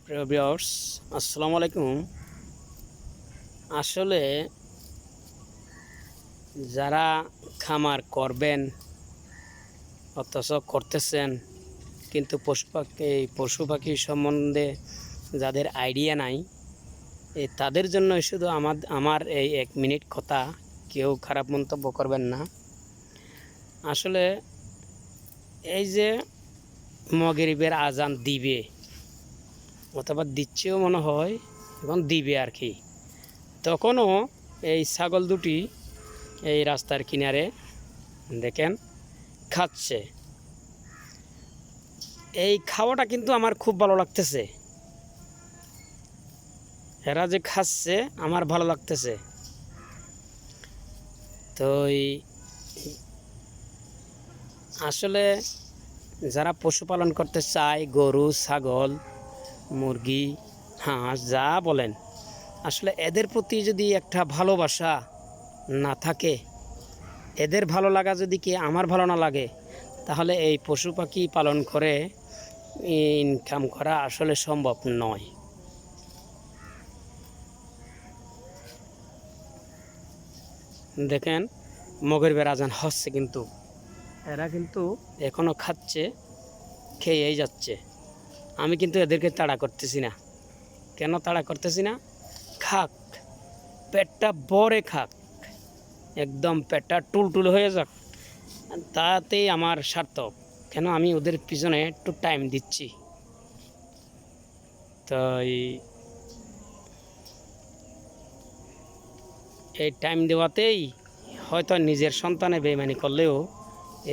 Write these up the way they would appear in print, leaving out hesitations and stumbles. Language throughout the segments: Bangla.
প্রিয় ভিউয়ার্স, আসসালামু আলাইকুম। আসলে যারা খামার করবেন অথচ করতেছেন, কিন্তু পশু পাখি সম্বন্ধে যাদের আইডিয়া নাই, তাদের জন্য শুধু আমার এই 1 মিনিট কথা। কেউ খারাপ মন্তব্য করবেন না। আসলে এই যে মাগরিবের আজান দিবে অথবা দিচ্ছেও মনে হয়, এখন দিবে আর কি, তখনও এই ছাগল দুটি এই রাস্তার কিনারে দেখেন খাচ্ছে। এই খাওয়াটা কিন্তু আমার খুব ভালো লাগতেছে। এরা যে খাচ্ছে আমার ভালো লাগতেছে। তো আসলে যারা পশুপালন করতে চায়, গরু, ছাগল, মুরগি, হাঁস যা বলেন, আসলে এদের প্রতি যদি একটা ভালোবাসা না থাকে, এদের ভালো লাগা যদি কি আমার ভালো না লাগে, তাহলে এই পশু পাখি পালন করে ইনকাম করা আসলে সম্ভব নয়। দেখেন মাগরিবের আজান হচ্ছে, কিন্তু এরা কিন্তু এখনও খাচ্ছে, খেয়েই যাচ্ছে। আমি কিন্তু এদেরকে তাড়া করতেছি না। কেন তাড়া করতেছি না? খাক, পেটটা ভরে খাক, একদম পেটটা টুলটুল হয়ে যাক, তাতেই আমার সার্থক। কেন আমি ওদের পিছনে একটু টাইম দিচ্ছি। তো এই টাইম দেওয়াতেই হয়তো নিজের সন্তানে বেইমানি করলেও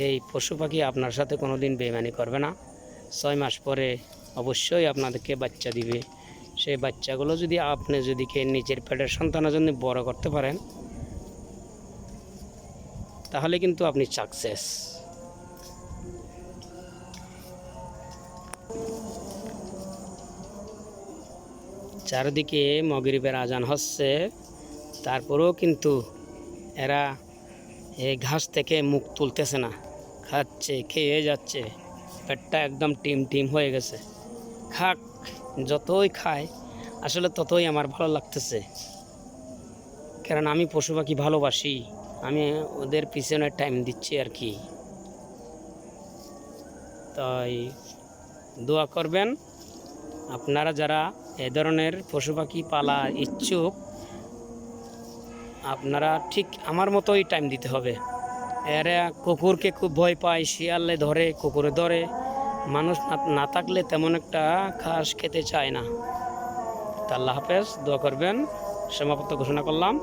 এই পশু পাখি আপনার সাথে কোনো দিন বেইমানি করবে না। 6 মাস পরে অবশ্যই আপনাদেরকে বাচ্চা দিবে। সেই বাচ্চাগুলো যদি আপনি নিজের পেটের সন্তানের জন্য বড় করতে পারেন, তাহলে কিন্তু আপনি সাকসেস। চারিদিকে মাগরিবের আজান হচ্ছে, তারপরেও কিন্তু এরা এই ঘাস থেকে মুখ তুলতেছে না, খাচ্ছে, খেয়ে যাচ্ছে, পেটটা একদম টিম টিম হয়ে গেছে। খাক, যতই খায় আসলে ততই আমার ভালো লাগতেছে। কারণ আমি পশু পাখি ভালোবাসি, আমি ওদের পিছনে টাইম দিচ্ছি আর কি। তাই দোয়া করবেন আপনারা যারা এ ধরনের পশু পাখি পালা ইচ্ছুক, আপনারা ঠিক আমার মতোই টাইম দিতে হবে। এরা কুকুরকে খুব ভয় পায়, শিয়ালে ধরে, কুকুরে ধরে, মানুষ না থাকলে তেমন একটা ঘাস খেতে চায় না। তা আল্লাহ হাফেজ, দোয়া করবেন। সমাপ্ত ঘোষণা করলাম।